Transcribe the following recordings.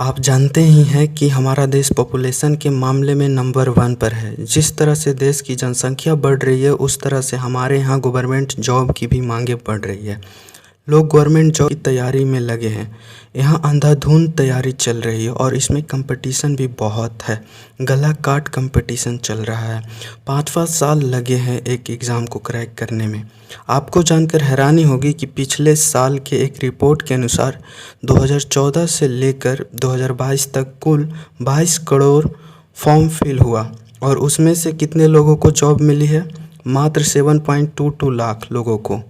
आप जानते ही हैं कि हमारा देश पॉपुलेशन के मामले में नंबर 1 पर है। जिस तरह से देश की जनसंख्या बढ़ रही है उस तरह से हमारे यहाँ गवर्नमेंट जॉब की भी मांगें बढ़ रही है। लोग गवर्नमेंट जॉब की तैयारी में लगे हैं। यहाँ अंधाधुंध तैयारी चल रही है और इसमें कंपटीशन भी बहुत है। गला काट कंपटीशन चल रहा है। 5 साल लगे हैं एक एग्ज़ाम को क्रैक करने में। आपको जानकर हैरानी होगी कि पिछले साल के एक रिपोर्ट के अनुसार 2014 से लेकर 2022 तक कुल 22 करोड़ फॉर्म फिल हुआ और उसमें से कितने लोगों को जॉब मिली है? मात्र 7.22 लाख लोगों को।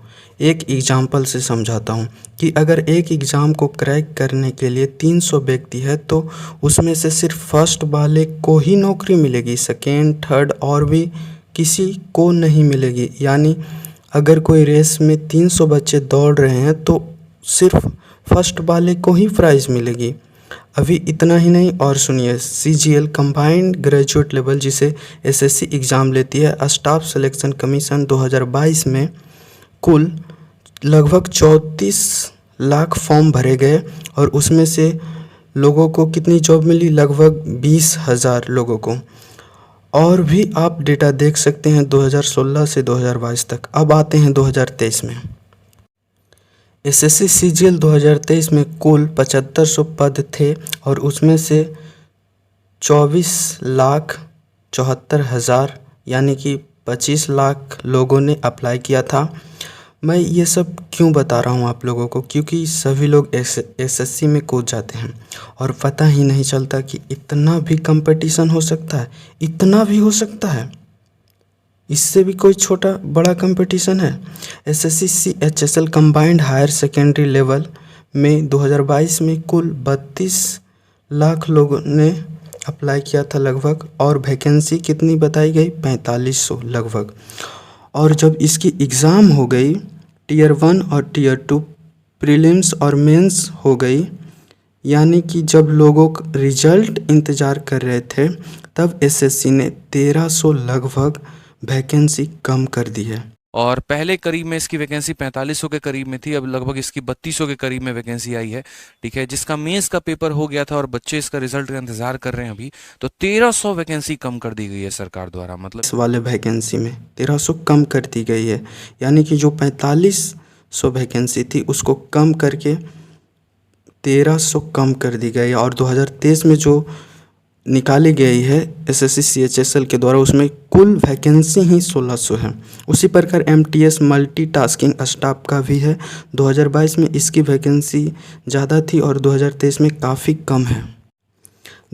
एक एग्जाम्पल से समझाता हूँ कि अगर एक एग्ज़ाम को क्रैक करने के लिए 300 व्यक्ति है तो उसमें से सिर्फ फर्स्ट वाले को ही नौकरी मिलेगी, सेकेंड, थर्ड और भी किसी को नहीं मिलेगी। यानी अगर कोई रेस में 300 बच्चे दौड़ रहे हैं तो सिर्फ फर्स्ट वाले को ही प्राइज़ मिलेगी। अभी इतना ही नहीं, और सुनिए, CGL कंबाइंड ग्रेजुएट लेवल जिसे SSC एग्ज़ाम लेती है, स्टाफ सिलेक्शन कमीशन 2022 में कुल लगभग 34 लाख फॉर्म भरे गए और उसमें से लोगों को कितनी जॉब मिली? लगभग 20,000 लोगों को। और भी आप डेटा देख सकते हैं 2016 से 2022 तक। अब आते हैं 2023 में। SSC CGL 2023 में कुल 7500 पद थे और उसमें से 24,74,000 यानी कि 25 लाख लोगों ने अप्लाई किया था। मैं ये सब क्यों बता रहा हूँ आप लोगों को? क्योंकि सभी लोग SSC में कूद जाते हैं और पता ही नहीं चलता कि इतना भी कंपटीशन हो सकता है, इतना भी हो सकता है। इससे भी कोई छोटा बड़ा कंपटीशन है। SSC CHSL combined higher secondary level में 2022 में कुल 32 लाख लोगों ने अप्लाई किया था लगभग, और वैकेंसी कितनी बताई गई? 4500 लगभग। और जब इसकी एग्ज़ाम हो गई, Tier 1 और Tier 2 प्रीलिम्स और मेंस हो गई, यानी कि जब लोगों का रिजल्ट इंतज़ार कर रहे थे तब SSC ने 1300 लगभग वैकेंसी कम कर दी है। और पहले करीब में इसकी वैकेंसी 4500 के करीब में थी, अब लगभग इसकी 3200 के करीब में वैकेंसी आई है। ठीक है, जिसका मेंस का पेपर हो गया था और बच्चे इसका रिजल्ट का इंतजार कर रहे हैं अभी, तो 1300 वैकेंसी कम कर दी गई है सरकार द्वारा। मतलब इस वाले वैकेंसी में 1300 कम कर दी गई है, यानी कि जो 4500 वैकेंसी थी उसको कम करके 1300 कम कर दी गई। और 2023 में जो निकाली गई है SSC CHSL के द्वारा उसमें कुल वैकेंसी ही 1600 है। उसी प्रकार MTS मल्टीटास्किंग स्टाफ का भी है। 2022 में इसकी वैकेंसी ज़्यादा थी और 2023 में काफ़ी कम है।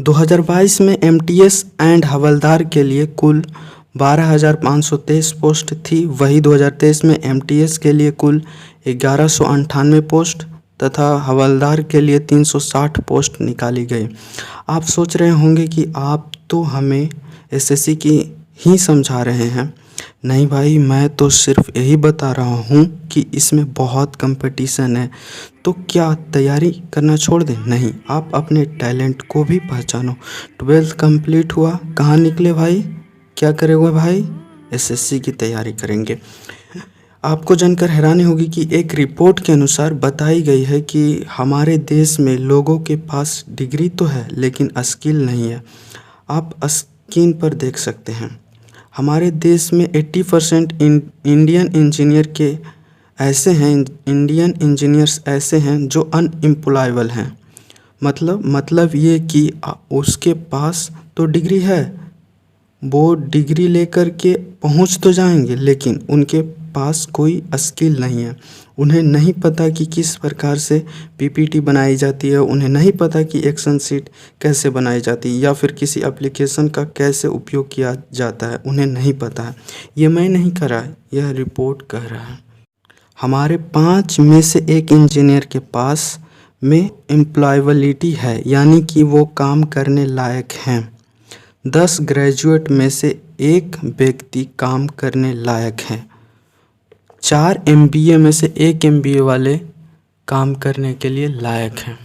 2022 में MTS एंड हवलदार के लिए कुल 12,523 पोस्ट थी। वही 2023 में MTS के लिए कुल 1198 पोस्ट तथा हवलदार के लिए 360 पोस्ट निकाली गई। आप सोच रहे होंगे कि आप तो हमें SSC की ही समझा रहे हैं। नहीं भाई, मैं तो सिर्फ यही बता रहा हूँ कि इसमें बहुत कंपटीशन है, तो क्या तैयारी करना छोड़ दें? नहीं, आप अपने टैलेंट को भी पहचानो। 12th कंप्लीट हुआ, कहाँ निकले भाई? क्या करेंगे भाई? SSC की तैयारी करेंगे। आपको जानकर हैरानी होगी कि एक रिपोर्ट के अनुसार बताई गई है कि हमारे देश में लोगों के पास डिग्री तो है लेकिन स्किल नहीं है। आप स्क्रीन पर देख सकते हैं हमारे देश में 80% इंडियन इंजीनियर्स ऐसे हैं जो अनएम्प्लॉयबल हैं। मतलब ये कि उसके पास तो डिग्री है, वो डिग्री लेकर के पहुंच तो जाएंगे लेकिन उनके पास कोई स्किल नहीं है। उन्हें नहीं पता कि किस प्रकार से PPT बनाई जाती है, उन्हें नहीं पता कि एक्शन शीट कैसे बनाई जाती है या फिर किसी एप्लीकेशन का कैसे उपयोग किया जाता है, उन्हें नहीं पता है। ये मैं नहीं कह रहा, यह रिपोर्ट कह रहा है। हमारे 5 में से 1 इंजीनियर के पास में एम्प्लॉयबिलिटी है, यानी कि वो काम करने लायक हैं। 10 ग्रेजुएट में से 1 व्यक्ति काम करने लायक है। 4 MBA में से 1 MBA वाले काम करने के लिए लायक हैं।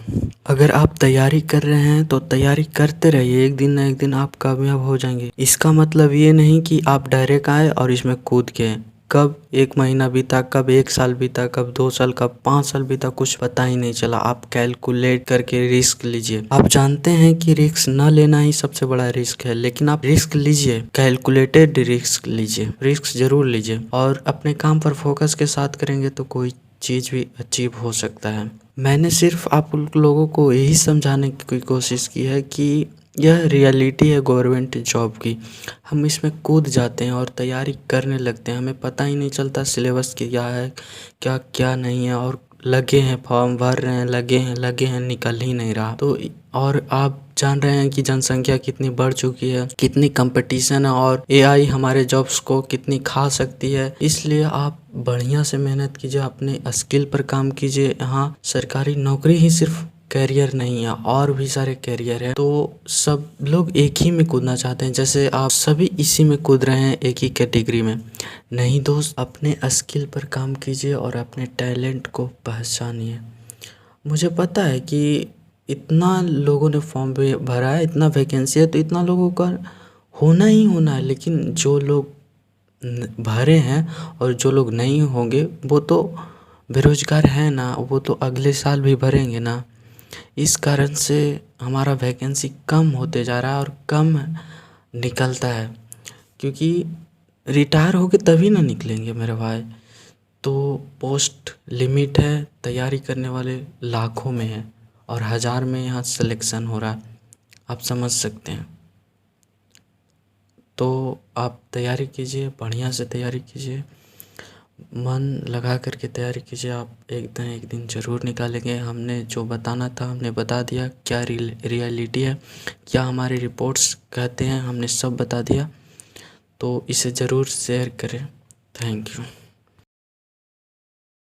अगर आप तैयारी कर रहे हैं तो तैयारी करते रहिए, एक दिन ना एक दिन आप कामयाब हो जाएंगे। इसका मतलब ये नहीं कि आप डायरेक्ट आए और इसमें कूद के कब 1 महीना बीता, कब 1 साल बीता, कब 2 साल, कब 5 साल बीता, कुछ पता ही नहीं चला। आप कैलकुलेट करके रिस्क लीजिए। आप जानते हैं कि रिस्क न लेना ही सबसे बड़ा रिस्क है, लेकिन आप रिस्क लीजिए, कैलकुलेटेड रिस्क लीजिए, रिस्क जरूर लीजिए और अपने काम पर फोकस के साथ करेंगे तो कोई चीज़ भी अचीव हो सकता है। मैंने सिर्फ आप लोगों को यही समझाने की कोशिश की है कि यह रियलिटी है गवर्नमेंट जॉब की। हम इसमें कूद जाते हैं और तैयारी करने लगते हैं, हमें पता ही नहीं चलता सिलेबस क्या है, क्या क्या नहीं है, और लगे हैं फॉर्म भर रहे हैं, लगे हैं निकल ही नहीं रहा। तो और आप जान रहे हैं कि जनसंख्या कितनी बढ़ चुकी है, कितनी कंपटीशन है और एआई हमारे जॉब्स को कितनी खा सकती है। इसलिए आप बढ़िया से मेहनत कीजिए, अपने स्किल पर काम कीजिए। यहाँ सरकारी नौकरी ही सिर्फ कैरियर नहीं है, और भी सारे कैरियर है। तो सब लोग एक ही में कूदना चाहते हैं, जैसे आप सभी इसी में कूद रहे हैं, एक ही कैटेगरी में। नहीं दोस्त, अपने स्किल पर काम कीजिए और अपने टैलेंट को पहचानिए। मुझे पता है कि इतना लोगों ने फॉर्म भरा है, इतना वैकेंसी है, तो इतना लोगों का होना ही होना है। लेकिन जो लोग भरे हैं और जो लोग नहीं होंगे वो तो बेरोजगार हैं ना, वो तो अगले साल भी भरेंगे ना। इस कारण से हमारा वैकेंसी कम होते जा रहा है और कम निकलता है, क्योंकि रिटायर होके तभी ना निकलेंगे मेरे भाई। तो पोस्ट लिमिट है, तैयारी करने वाले लाखों में है और 1000 में यहाँ सिलेक्शन हो रहा है, आप समझ सकते हैं। तो आप तैयारी कीजिए, बढ़िया से तैयारी कीजिए, मन लगा करके तैयारी कीजिए। आप एक दिन ज़रूर निकालेंगे। हमने जो बताना था हमने बता दिया, क्या रियलिटी है, क्या हमारे रिपोर्ट्स कहते हैं, हमने सब बता दिया। तो इसे ज़रूर शेयर करें। Thank you.